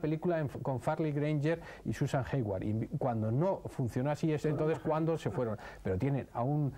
película con Farley Granger y Susan Hayward, y cuando no funcionó así es entonces cuando se fueron. Pero tienen a un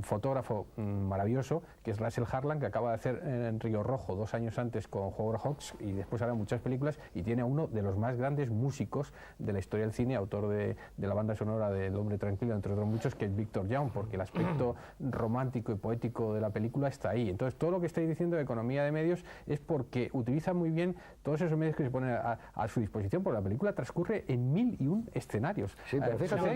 fotógrafo maravilloso, que es Russell Harlan, que acaba de hacer en Río Rojo 2 años antes con Howard Hawks, y después hará muchas películas, y tiene a uno de los más grandes músicos de la historia del cine, autor de la banda sonora de El hombre tranquilo, entre otros muchos, que es Victor Young, porque el aspecto romántico y poético de la película está ahí. Entonces todo lo que estáis diciendo de economía de medios es porque utiliza muy bien todos esos medios que se ponen a su disposición, porque la película transcurre en 1001 escenarios. Sí, pero fíjate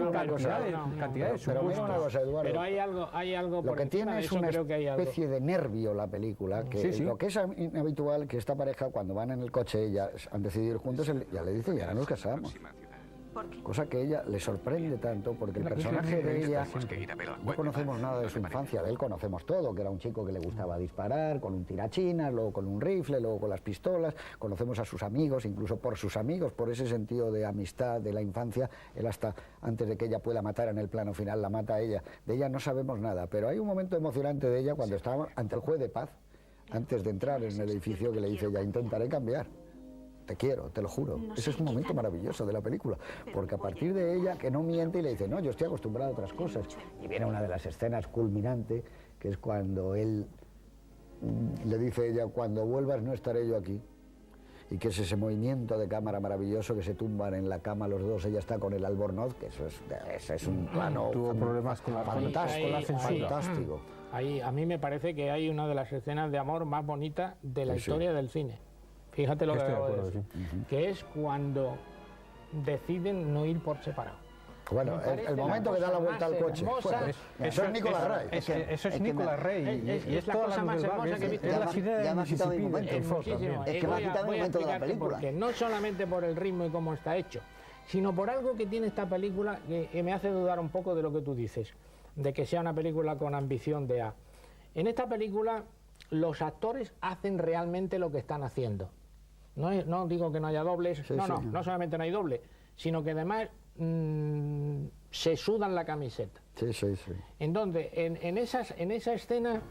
cantidades pero mira una cosa, Eduardo. Pero hay algo lo que tiene es una especie de nervio la película, que lo que es inhabitual, que esta pareja cuando van en el coche, ya han decidido ir juntos, ya le dice, ya nos casamos. Cosa que ella le sorprende tanto, porque el personaje de ella, no conocemos nada de su infancia, de él conocemos todo, que era un chico que le gustaba disparar con un tirachinas, luego con un rifle, luego con las pistolas, conocemos a sus amigos, incluso por sus amigos, por ese sentido de amistad de la infancia, él hasta antes de que ella pueda matar en el plano final, la mata a ella. De ella no sabemos nada, pero hay un momento emocionante de ella cuando estaba ante el juez de paz, antes de entrar en el edificio, que le dice ella, intentaré cambiar. Te quiero, te lo juro. Ese es un momento maravilloso de la película, porque a partir de ella, que no miente y le dice, no, yo estoy acostumbrado a otras cosas. Y viene una de las escenas culminantes, que es cuando él le dice a ella, cuando vuelvas no estaré yo aquí. Y que es ese movimiento de cámara maravilloso, que se tumban en la cama los dos, ella está con el albornoz, que eso es un plano tuvo problemas con la fantástico. Ahí, a mí me parece que hay una de las escenas de amor más bonitas de la historia del cine. Fíjate lo que acabo de decir, que es cuando deciden no ir por separado. Bueno, el momento que da la vuelta al coche. Eso es Nicolas Ray. Eso es Nicolas Ray. Y es la cosa más hermosa que he visto. Ya me ha quitado mi momento. Es que me ha quitado mi momento de la película. Porque no solamente por el ritmo y cómo está hecho, sino por algo que tiene esta película que me hace dudar un poco de lo que tú dices, de que sea una película con ambición de A. En esta película los actores hacen realmente lo que están haciendo. No digo que no haya dobles, no solamente no hay doble, sino que además se sudan la camiseta. En donde en esa escena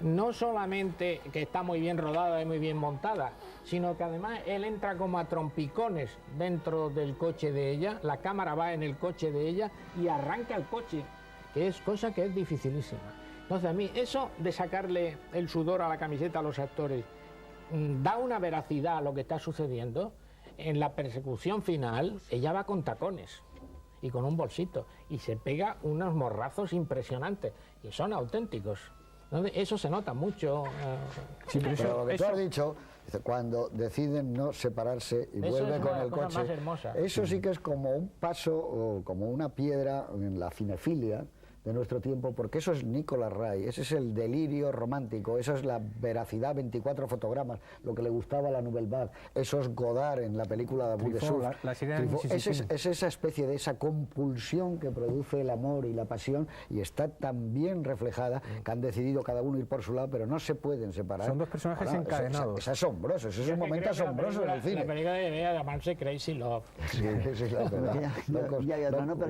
no solamente que está muy bien rodada y muy bien montada, sino que además él entra como a trompicones dentro del coche de ella, la cámara va en el coche de ella y arranca el coche, que es cosa que es dificilísima. Entonces a mí eso de sacarle el sudor a la camiseta a los actores da una veracidad a lo que está sucediendo. En la persecución final ella va con tacones y con un bolsito y se pega unos morrazos impresionantes y son auténticos. Entonces, eso se nota mucho. Sí, pero lo que tú has dicho, cuando deciden no separarse y vuelve con el coche, eso sí que es como un paso o como una piedra en la cinefilia de nuestro tiempo, porque eso es Nicolas Ray, ese es el delirio romántico, eso es la veracidad, 24 fotogramas, lo que le gustaba a la Nouvelle Vague, eso es Godard en la película de Abu de Souf, es esa especie de esa compulsión que produce el amor y la pasión, y está tan bien reflejada que han decidido cada uno ir por su lado, pero no se pueden separar. Son dos personajes encadenados. Es asombroso, eso es un momento asombroso en el cine. La película debería llamarse Crazy Love. Pero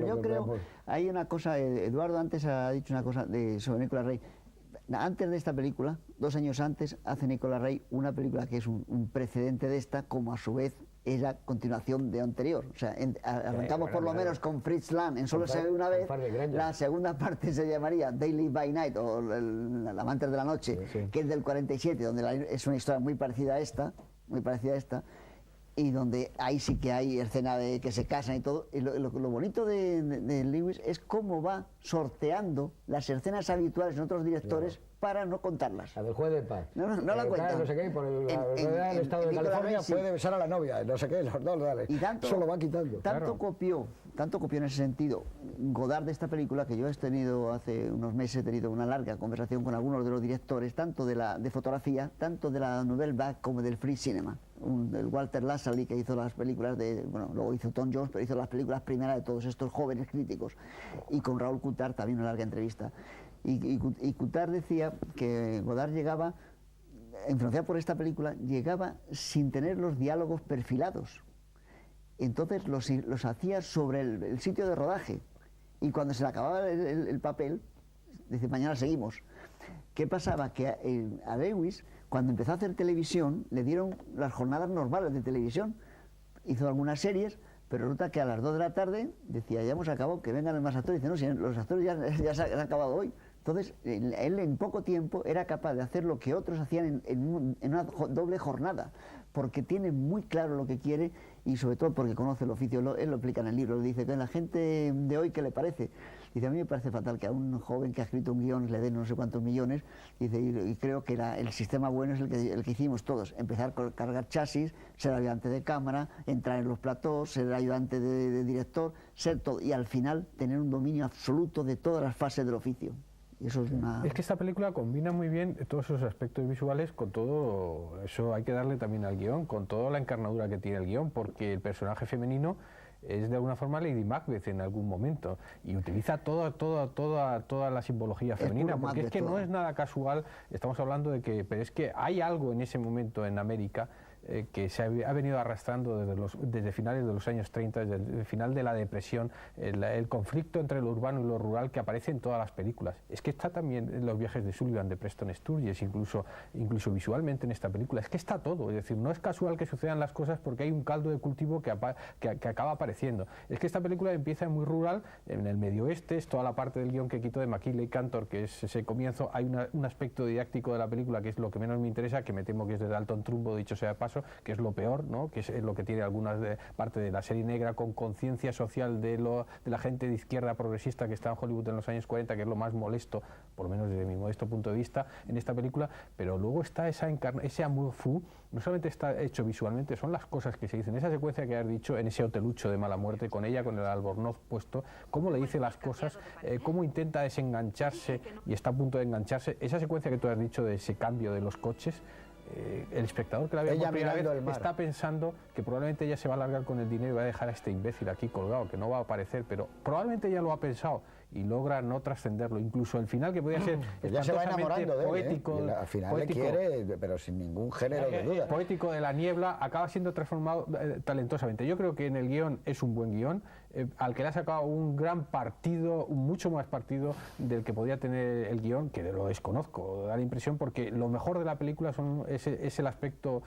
yo creo, hay una cosa, Eduardo antes ha dicho una cosa sobre Nicolas Ray. Antes de esta película, 2 años antes, hace Nicolas Ray una película que es un precedente de esta, como a su vez es la continuación de anterior. O sea, arrancamos por lo menos con Fritz Lang, en Solo se ve una vez. La segunda parte se llamaría Daily by Night, o el Amante de la Noche, que es del 47, donde es una historia muy parecida a esta, y donde ahí sí que hay escena de que se casan y todo. Y lo bonito de Lewis es cómo va sorteando las escenas habituales en otros directores para no contarlas. La del juez de paz. No la cuentan. No sé qué, por el estado de California puede besar a la novia, no sé qué, los dos, dale. Y eso lo va quitando. Tanto copió en ese sentido Godard de esta película, que yo he tenido hace unos meses, una larga conversación con algunos de los directores, tanto de fotografía, tanto de la Nouvelle Vague como del Free Cinema. El Walter Lassally, que hizo las películas luego hizo Tom Jones, pero hizo las películas primeras de todos estos jóvenes críticos, y con Raúl Coutard también una larga entrevista. Y Coutard decía que Godard llegaba, influenciado por esta película, llegaba sin tener los diálogos perfilados. Entonces los hacía sobre el sitio de rodaje, y cuando se le acababa el papel, dice, mañana seguimos. ¿Qué pasaba? Que a Lewis, cuando empezó a hacer televisión, le dieron las jornadas normales de televisión, hizo algunas series, pero resulta que a las 2 de la tarde decía, ya hemos acabado, que vengan más actores. Dice, no, si los actores ya se han acabado hoy. Entonces, él en poco tiempo era capaz de hacer lo que otros hacían en una doble jornada, porque tiene muy claro lo que quiere y sobre todo porque conoce el oficio. Él lo explica en el libro, le dice que a la gente de hoy, ¿qué le parece? Dice, a mí me parece fatal que a un joven que ha escrito un guión le den no sé cuántos millones. Dice, y creo que el sistema bueno es el que hicimos todos, empezar a cargar chasis, ser ayudante de cámara, entrar en los platós, ser ayudante de director, ser todo, y al final tener un dominio absoluto de todas las fases del oficio. Eso es que esta película combina muy bien todos esos aspectos visuales con todo, eso hay que darle también al guión, con toda la encarnadura que tiene el guión, porque el personaje femenino es de alguna forma Lady Macbeth en algún momento y utiliza toda la simbología femenina, porque es que no es nada casual, estamos hablando de que, pero es que hay algo en ese momento en América que se ha venido arrastrando desde finales de los años 30, desde el final de la depresión, el conflicto entre lo urbano y lo rural que aparece en todas las películas. Es que está también en Los viajes de Sullivan de Preston Sturges, incluso visualmente en esta película. Es que está todo, es decir, no es casual que sucedan las cosas porque hay un caldo de cultivo que acaba apareciendo. Es que esta película empieza muy rural, en el medio oeste, es toda la parte del guión que quito de McKinley Cantor, que es ese comienzo. Hay un aspecto didáctico de la película que es lo que menos me interesa, que me temo que es de Dalton Trumbo, dicho sea de paso, que es lo peor, ¿no? Que es lo que tiene algunas parte de la serie negra con conciencia social de la gente de izquierda progresista que está en Hollywood en los años 40, que es lo más molesto, por lo menos desde mi modesto punto de vista, en esta película. Pero luego está ese amour fou, no solamente está hecho visualmente, son las cosas que se dicen, esa secuencia que has dicho en ese hotelucho de mala muerte, con ella, con el albornoz puesto, cómo le dice las cosas, cómo intenta desengancharse y está a punto de engancharse, esa secuencia que tú has dicho de ese cambio de los coches. El espectador que la ve por primera vez está pensando que probablemente ella se va a largar con el dinero y va a dejar a este imbécil aquí colgado, que no va a aparecer, pero probablemente ella lo ha pensado y logra no trascenderlo. Incluso el final, que podía ser ya se va enamorando de él, poético, al final poético, le quiere, pero sin ningún género de duda. Poético de la niebla, acaba siendo transformado talentosamente. Yo creo que en el guión es un buen guión, al que le ha sacado un gran partido, mucho más partido del que podía tener el guión, que lo desconozco, da la impresión, porque lo mejor de la película es el aspecto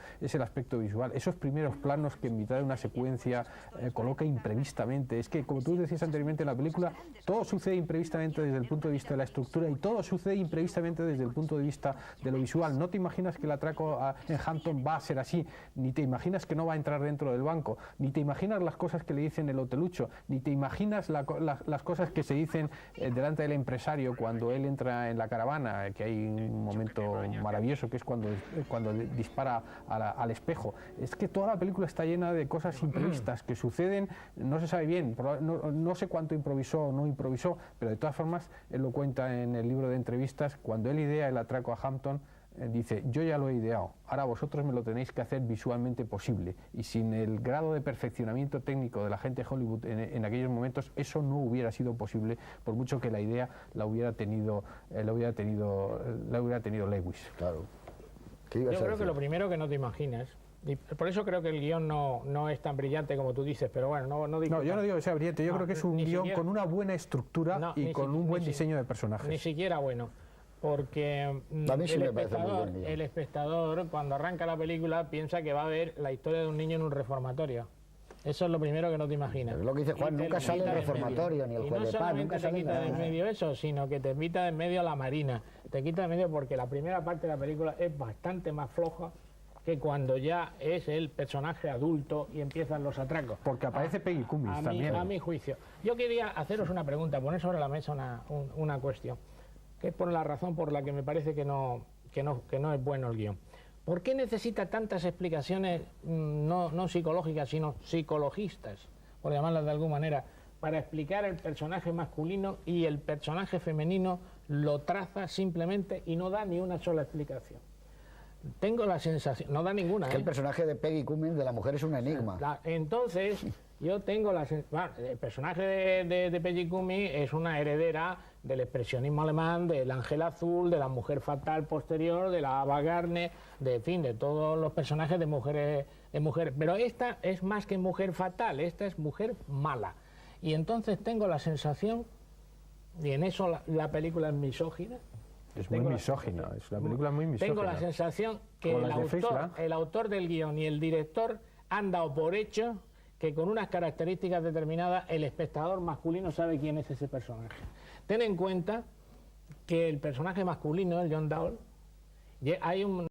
visual, esos primeros planos que en mitad de una secuencia coloca imprevistamente. Es que, como tú decías anteriormente, en la película todo sucede imprevistamente desde el punto de vista de la estructura y todo sucede imprevistamente desde el punto de vista de lo visual. No te imaginas que el atraco en Hampton va a ser así, ni te imaginas que no va a entrar dentro del banco, ni te imaginas las cosas que le dicen el hotelucho, ni te imaginas las cosas que se dicen delante del empresario cuando él entra en la caravana, que hay un momento maravilloso que es cuando dispara al espejo. Es que toda la película está llena de cosas imprevistas que suceden, no se sabe bien, no sé cuánto improvisó o no improvisó, pero de todas formas él lo cuenta en el libro de entrevistas. Cuando él idea el atraco a Hampton, dice, yo ya lo he ideado, ahora vosotros me lo tenéis que hacer visualmente posible, y sin el grado de perfeccionamiento técnico de la gente de Hollywood en aquellos momentos, eso no hubiera sido posible, por mucho que la idea la hubiera tenido Lewis. Claro. Yo creo que lo primero que no te imaginas, y por eso creo que el guión no es tan brillante como tú dices, pero bueno, no digo... No, yo no digo que sea brillante, yo creo que es un guión con una buena estructura y con un buen diseño de personajes. Ni siquiera bueno, porque el espectador, cuando arranca la película, piensa que va a ver la historia de un niño en un reformatorio. Eso es lo primero que no te imaginas. Es lo que dice Juan, nunca sale el reformatorio, ni el juez de paz, nunca sale nada. No solamente te quita de en medio eso, sino que te quita de en medio la marina. Te quita de en medio porque la primera parte de la película es bastante más floja que cuando ya es el personaje adulto y empiezan los atracos. Porque aparece Peggy Cummings también. A mi juicio. Yo quería haceros una pregunta, poner sobre la mesa una cuestión, que es por la razón por la que me parece que no es bueno el guión. ¿Por qué necesita tantas explicaciones no psicológicas, sino psicologistas, por llamarlas de alguna manera, para explicar el personaje masculino y el personaje femenino lo traza simplemente y no da ni una sola explicación? Tengo la sensación, no da ninguna. Es que el personaje de Peggy Cummings de la mujer es un enigma. Entonces, yo tengo la sensación, el personaje de Peggy Cummings es una heredera del expresionismo alemán, del ángel azul, de la mujer fatal posterior, de la Ava Gardner, de todos los personajes de mujeres. Pero esta es más que mujer fatal, esta es mujer mala. Y entonces tengo la sensación, y en eso la película es misógina. Es muy misógina, es una película muy misógina. Tengo la sensación que el autor del guión y el director han dado por hecho que con unas características determinadas el espectador masculino sabe quién es ese personaje. Ten en cuenta que el personaje masculino, el John Dowell, hay un